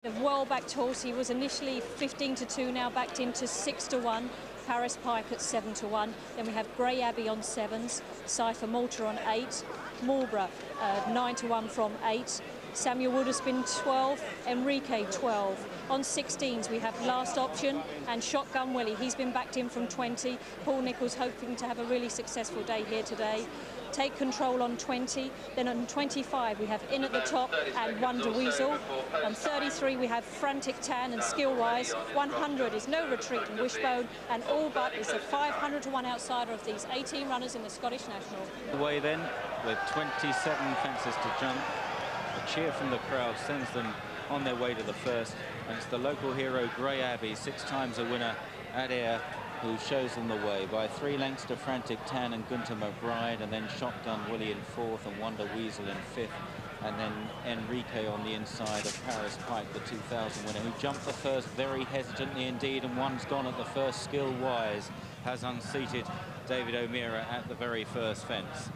A well-backed horse. He was initially 15-2, now backed into 6-1. Paris Pike at 7-1. Then we have Grey Abbey on 7s, Cypher Malta on 8, Marlborough 9-1 from 8, Samuel Woodspin 12, Enrique 12. On 16s we have Last Option and Shotgun Willie. He's been backed in from 20. Paul Nicholls hoping to have a really successful day here today. Take Control on 20. Then on 25 we have In at the Top and Wonder Weasel. On 33 we have Frantic Tan and Skillwise. 100 is No Retreat and Wishbone, and All But is the 500-1 outsider of these 18 runners in the Scottish National. Away then with 27 fences to jump. A cheer from the crowd sends them on their way to the first, and it's the local hero Grey Abbey, 6 times a winner at Ayr, who shows them the way by 3 lengths to Frantic Tan and Gunter McBride, and then Shotgun Willie in 4th and Wonder Weasel in 5th, and then Enrique on the inside of Paris Pike, the 2000 winner, who jumped the first very hesitantly indeed, and one's gone at the first. Skill-wise has unseated David O'Meara at the very first fence.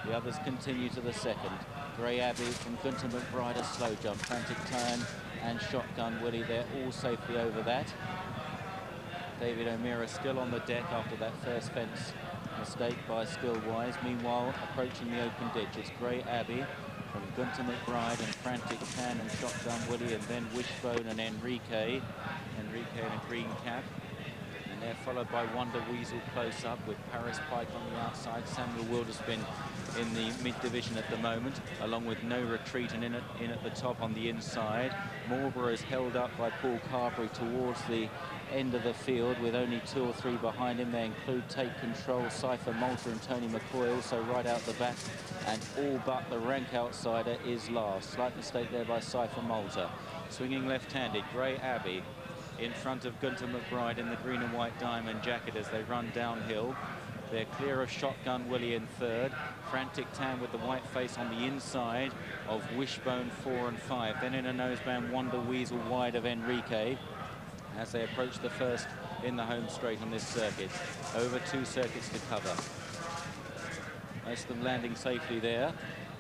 The others continue to the second. Grey Abbey from Gunter McBride, a slow jump. Frantic Tan and Shotgun Willie, they're all safely over that. David O'Meara still on the deck after that first fence mistake by Skillwise. Meanwhile, approaching the open ditch, it's Grey Abbey from Gunter McBride and Frantic Tan and Shotgun Willie, and then Wishbone and Enrique. Enrique in a green cap. And they're followed by Wonder Weasel close up, with Paris Pike on the outside. Samuel Wilderspin in the mid-division at the moment, along with No Retreat and in at the top on the inside. Marlborough is held up by Paul Carberry towards the end of the field, with only 2 or 3 behind him. They include Take Control, Cypher Malta and Tony McCoy also right out the back, and All But the rank outsider is last. Slight mistake there by Cypher Malta. Swinging left-handed, Grey Abbey in front of Gunter McBride in the green and white diamond jacket as they run downhill. They're clear of Shotgun Willie in 3rd. Frantic Tan with the white face on the inside of Wishbone 4 and 5. Then in a noseband, Wonder Weasel wide of Enrique as they approach the first in the home straight on this circuit. Over 2 circuits to cover. Most of them landing safely there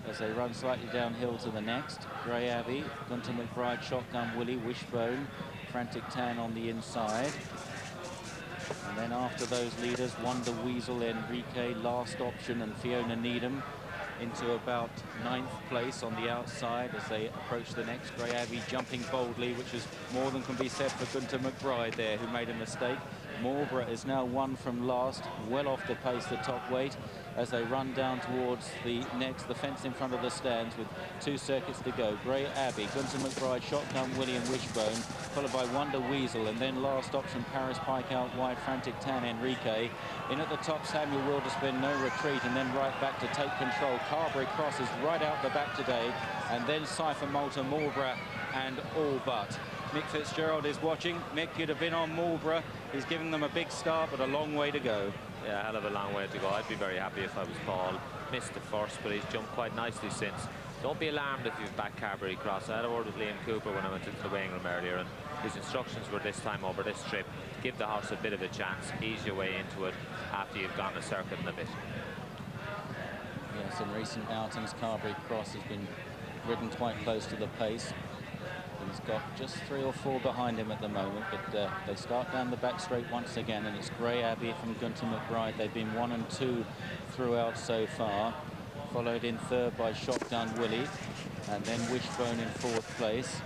as they run slightly downhill to the next. Grey Abbey, Gunter McBride, Shotgun Willie, Wishbone, Frantic Tan on the inside. And then after those leaders, Wonder Weasel, Enrique, Last Option and Fiona Needham into about 9th place on the outside as they approach the next. Grey Abbey jumping boldly, which is more than can be said for Gunter McBride there, who made a mistake. Marlborough is now 1 from last, well off the pace, the top weight, as they run down towards the fence in front of the stands with 2 circuits to go. Grey Abbey, Gunter McBride, Shotgun Willie and Wishbone, followed by Wonder Weasel, and then Last Option, Paris Pike out wide, Frantic Tan, Enrique. In at the top, Samuel Wilderspin, No Retreat, and then right back to Take Control. Carberry crosses right out the back today, and then Cypher Malta, Marlborough and All But. Mick Fitzgerald is watching. Mick, you'd have been on Marlborough. He's giving them a big start, but a long way to go. Yeah, a hell of a long way to go. I'd be very happy if I was Paul. Missed the first, but he's jumped quite nicely since. Don't be alarmed if you've backed Carberry cross. I had a word with Liam Cooper when I went into the weighing room earlier, and his instructions were this time over this trip: give the horse a bit of a chance, ease your way into it after you've gone a circuit and a bit. Yes, in recent outings, Carberry Cross has been ridden quite close to the pace. He's got just 3 or 4 behind him at the moment, but they start down the back straight once again, and it's Grey Abbey from Gunter McBride. They've been 1 and 2 throughout so far, followed in 3rd by Shotgun Willie, and then Wishbone in 4th place.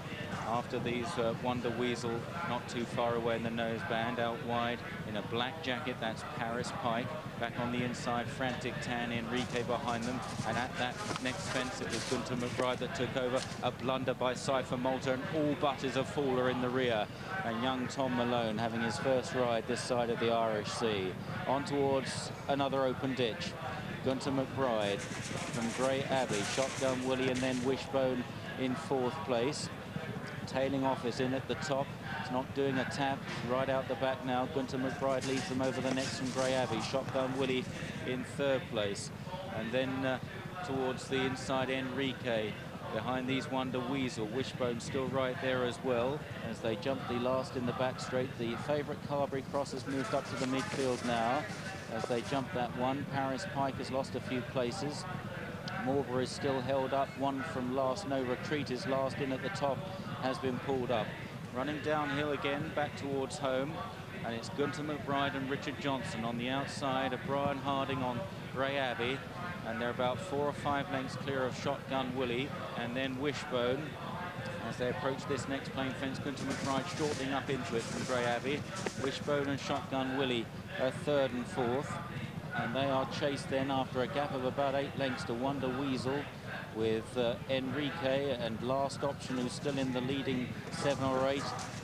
After these, Wonder Weasel not too far away in the noseband, out wide in a black jacket, that's Paris Pike. Back on the inside, Frantic Tan, Enrique behind them, and at that next fence it was Gunter McBride that took over. A blunder by Cypher Malta, and All But is a faller in the rear. And young Tom Malone having his first ride this side of the Irish Sea. On towards another open ditch. Gunter McBride from Grey Abbey, Shotgun Willie, and then Wishbone in 4th place. Tailing off is in at the top. It's not doing a tap. Right out the back now. Gunter McBride leads them over the next from Grey Abbey. Shotgun Willie in 3rd place. And then towards the inside, Enrique. Behind these, Wonder Weasel. Wishbone still right there as well as they jump the last in the back straight. The favourite Carberry Cross has moved up to the midfield now as they jump that one. Paris Pike has lost a few places. Marlborough is still held up, 1 from last. No Retreat is last in at the top. has been pulled up. Running downhill again, back towards home. And it's Gunter McBride and Richard Johnson on the outside of Brian Harding on Grey Abbey. And they're about 4 or 5 lengths clear of Shotgun Willie. And then Wishbone as they approach this next plain fence. Gunter McBride shortening up into it from Grey Abbey. Wishbone and Shotgun Willie are 3rd and 4th. And they are chased then after a gap of about 8 lengths to Wonder Weasel, with Enrique and Last Option, who's still in the leading 7 or 8.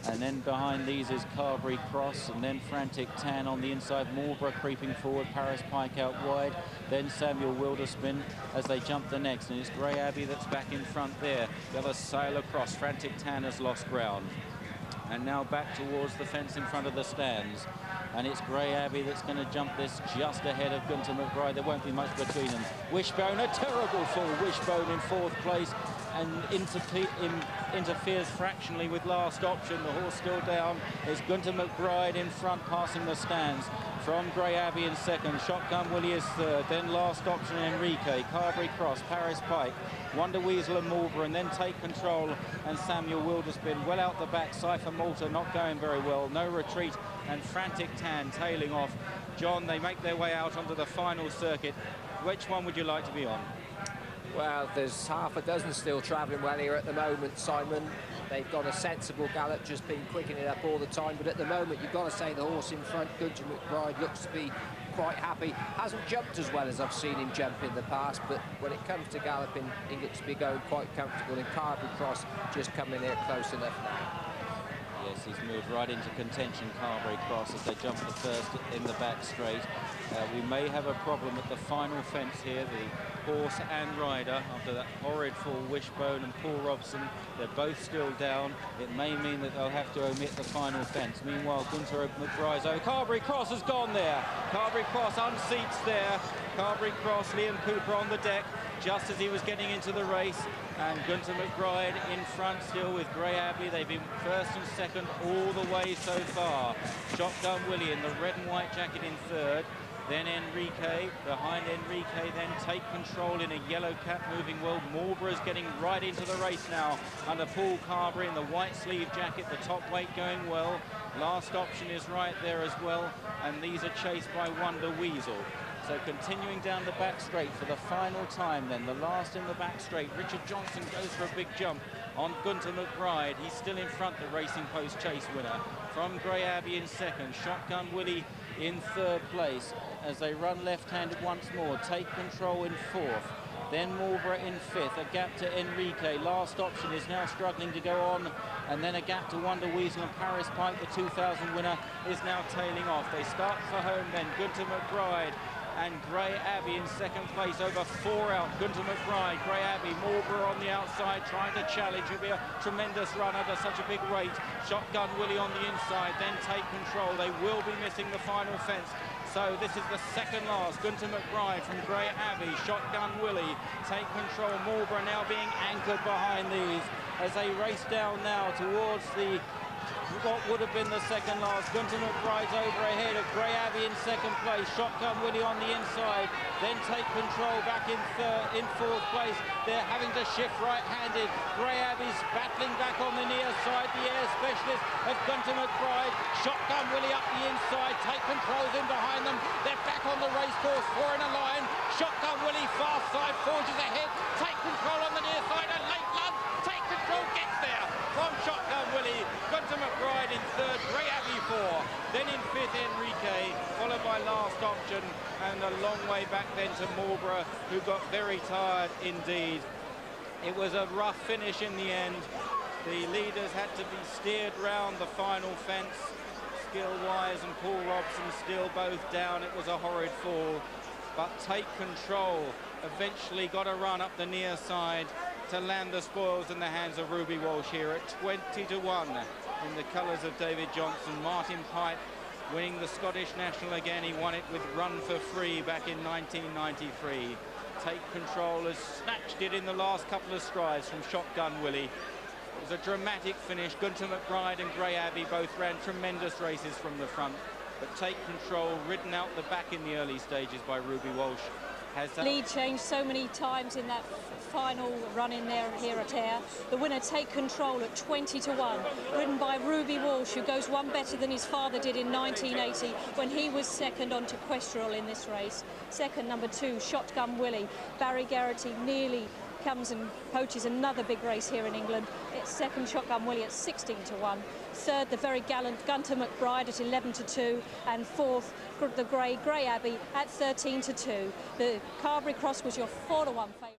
And then behind these is Carberry Cross, and then Frantic Tan on the inside. Marlborough creeping forward, Paris Pike out wide. Then Samuel Wilderspin as they jump the next. And it's Grey Abbey that's back in front there. They'll sail across. Frantic Tan has lost ground. And now back towards the fence in front of the stands. And it's Grey Abbey that's going to jump this just ahead of Gunter McBride. There won't be much between them. Wishbone, a terrible fall. Wishbone in 4th place and interferes fractionally with Last Option. The horse still down. It's Gunter McBride in front, passing the stands. From Grey Abbey in 2nd. Shotgun Willie is 3rd. Then Last Option Enrique. Carberry Cross, Paris Pike, Wonder Weasel and Marlborough, and then Take Control and Samuel Wilderspin well out the back. Cypher Malta not going very well. No retreat, and Frantic Tan tailing off. John, they make their way out onto the final circuit. Which one would you like to be on? Well, there's half a dozen still travelling well here at the moment, Simon. They've got a sensible gallop, just been quickening it up all the time. But at the moment, you've got to say the horse in front, Gunter McBride, looks to be quite happy. Hasn't jumped as well as I've seen him jump in the past, but when it comes to galloping, he looks to be going quite comfortable. And Carberry Cross just coming here close enough now. Yes, he's moved right into contention, Carberry Cross, as they jump the first in the back straight. We may have a problem at the final fence here. The horse and rider, after that horrid fall, Wishbone and Paul Robson, they're both still down. It may mean that they'll have to omit the final fence. Meanwhile, Gunter McBride's over. Carberry Cross has gone there. Carberry Cross unseats there. Carberry Cross, Liam Cooper on the deck just as he was getting into the race. And Gunter McBride in front still with Grey Abbey. They've been 1st and 2nd all the way so far. Shotgun Willie in the red and white jacket in 3rd. Then Enrique, behind Enrique, then Take Control in a yellow cap, moving well. Marlborough's getting right into the race now under Paul Carberry in the white sleeve jacket, the top weight going well. Last Option is right there as well, and these are chased by Wonder Weasel. So continuing down the back straight for the final time then, the last in the back straight. Richard Johnson goes for a big jump on Gunter McBride. He's still in front, the Racing Post Chase winner. From Grey Abbey in 2nd, Shotgun Willie in 3rd place as they run left-handed once more. Take Control in 4th. Then Marlborough in 5th, a gap to Enrique. Last Option is now struggling to go on, and then a gap to Wonder Weasel, and Paris Pike, the 2000 winner, is now tailing off. They start for home then. Gunter McBride and Grey Abbey in 2nd place, over 4 out. Gunter McBride, Grey Abbey, Marlborough on the outside trying to challenge. It'll be a tremendous run under such a big weight. Shotgun Willie on the inside, then Take Control. They will be missing the final fence. So this is the 2nd last. Gunter McBride from Grey Abbey, Shotgun Willie, Take Control. Marlborough now being anchored behind these as they race down now towards the what would have been the 2nd last. Gunter McBride's over ahead of Grey Abbey in 2nd place. Shotgun Willie on the inside, then Take Control back in 4th place. They're having to shift right-handed. Grey Abbey's battling back on the near side. The air specialist of Gunter McBride. Shotgun Willie up the inside. Take Control's in behind them. They're back on the racecourse, 4 in a line. Shotgun Willie fast side forges ahead. Take Control on the near side. A late lunge. Take Control gets there from Shotgun Willie. Gunter McBride in 3rd, Grey Abbey 4. Then in 5th, Enrique, followed by Last Option, and a long way back then to Marlborough, who got very tired indeed. It was a rough finish in the end. The leaders had to be steered round the final fence. Skill-wise and Paul Robson still both down. It was a horrid fall. But Take Control eventually got a run up the near side to land the spoils in the hands of Ruby Walsh here at 20-1 in the colours of David Johnson. Martin Pipe winning the Scottish National again. He won it with Run for Free back in 1993. Take Control has snatched it in the last couple of strides from Shotgun Willie. It was a dramatic finish. Gunter McBride and Grey Abbey both ran tremendous races from the front, but Take Control ridden out the back in the early stages by Ruby Walsh Has that? Lead changed so many times in that final run in there here at Ayr. The winner Take Control at 20 to 1, ridden by Ruby Walsh, who goes one better than his father did in 1980 when he was second on to Questerel in this race. Second, number 2, Shotgun Willie. Barry Geraghty nearly comes and poaches another big race here in England. It's second, Shotgun Willie at 16 to 1. Third, the very gallant Gunter McBride at 11 to 2, and fourth, the Grey Abbey at 13 to 2. The Carberry Cross was your 4 to 1 favourite.